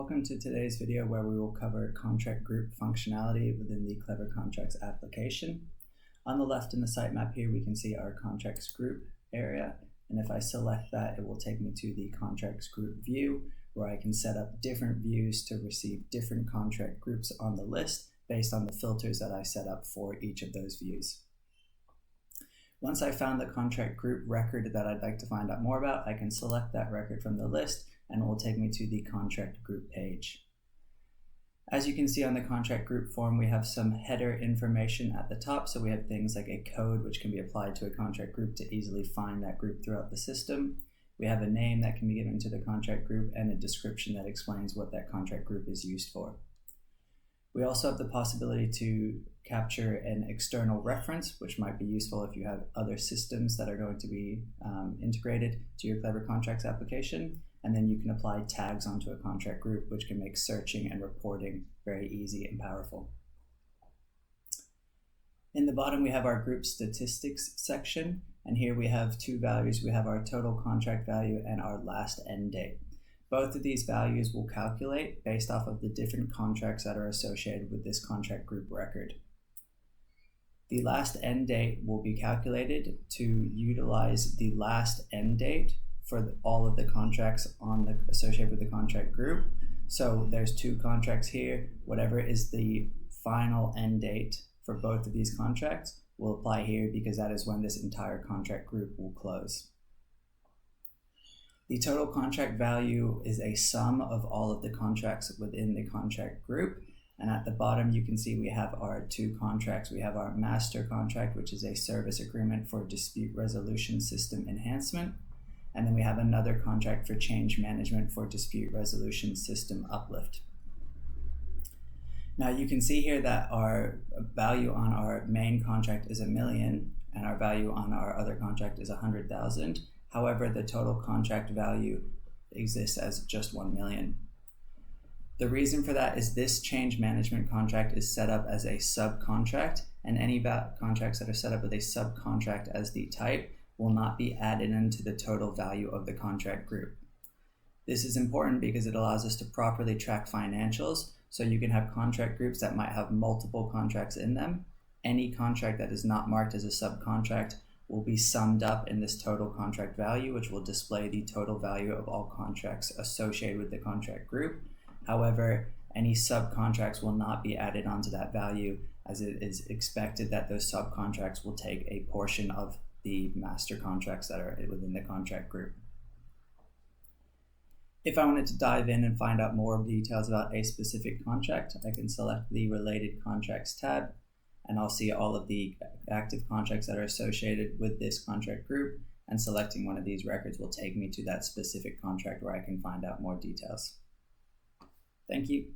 Welcome to today's video where we will cover contract group functionality within the Klevr Contracts application. On the left in the sitemap here we can see our contracts group area, and if I select that it will take me to the contracts group view where I can set up different views to receive different contract groups on the list based on the filters that I set up for each of those views. Once I found the contract group record that I'd like to find out more about, I can select that record from the list and it will take me to the contract group page. As you can see on the contract group form, we have some header information at the top. So we have things like a code which can be applied to a contract group to easily find that group throughout the system. We have a name that can be given to the contract group and a description that explains what that contract group is used for. We also have the possibility to capture an external reference, which might be useful if you have other systems that are going to be integrated to your Klevr Contracts application. And then you can apply tags onto a contract group, which can make searching and reporting very easy and powerful. In the bottom, we have our group statistics section. And here we have two values. We have our total contract value and our last end date. Both of these values will calculate based off of the different contracts that are associated with this contract group record. The last end date will be calculated to utilize the last end date for all of the contracts associated with the contract group. So there's two contracts here. Whatever is the final end date for both of these contracts will apply here because that is when this entire contract group will close. The total contract value is a sum of all of the contracts within the contract group. And at the bottom, you can see we have our two contracts. We have our master contract, which is a service agreement for dispute resolution system enhancement. And then we have another contract for change management for dispute resolution system uplift. Now you can see here that our value on our main contract is $1 million and our value on our other contract is 100,000. However, the total contract value exists as just 1 million. The reason for that is this change management contract is set up as a subcontract, and any contracts that are set up with a subcontract as the type will not be added into the total value of the contract group. This is important because it allows us to properly track financials, so you can have contract groups that might have multiple contracts in them. Any contract that is not marked as a subcontract will be summed up in this total contract value, which will display the total value of all contracts associated with the contract group. However, any subcontracts will not be added onto that value, as it is expected that those subcontracts will take a portion of the master contracts that are within the contract group. If I wanted to dive in and find out more details about a specific contract, I can select the Related Contracts tab, and I'll see all of the active contracts that are associated with this contract group, and selecting one of these records will take me to that specific contract where I can find out more details. Thank you.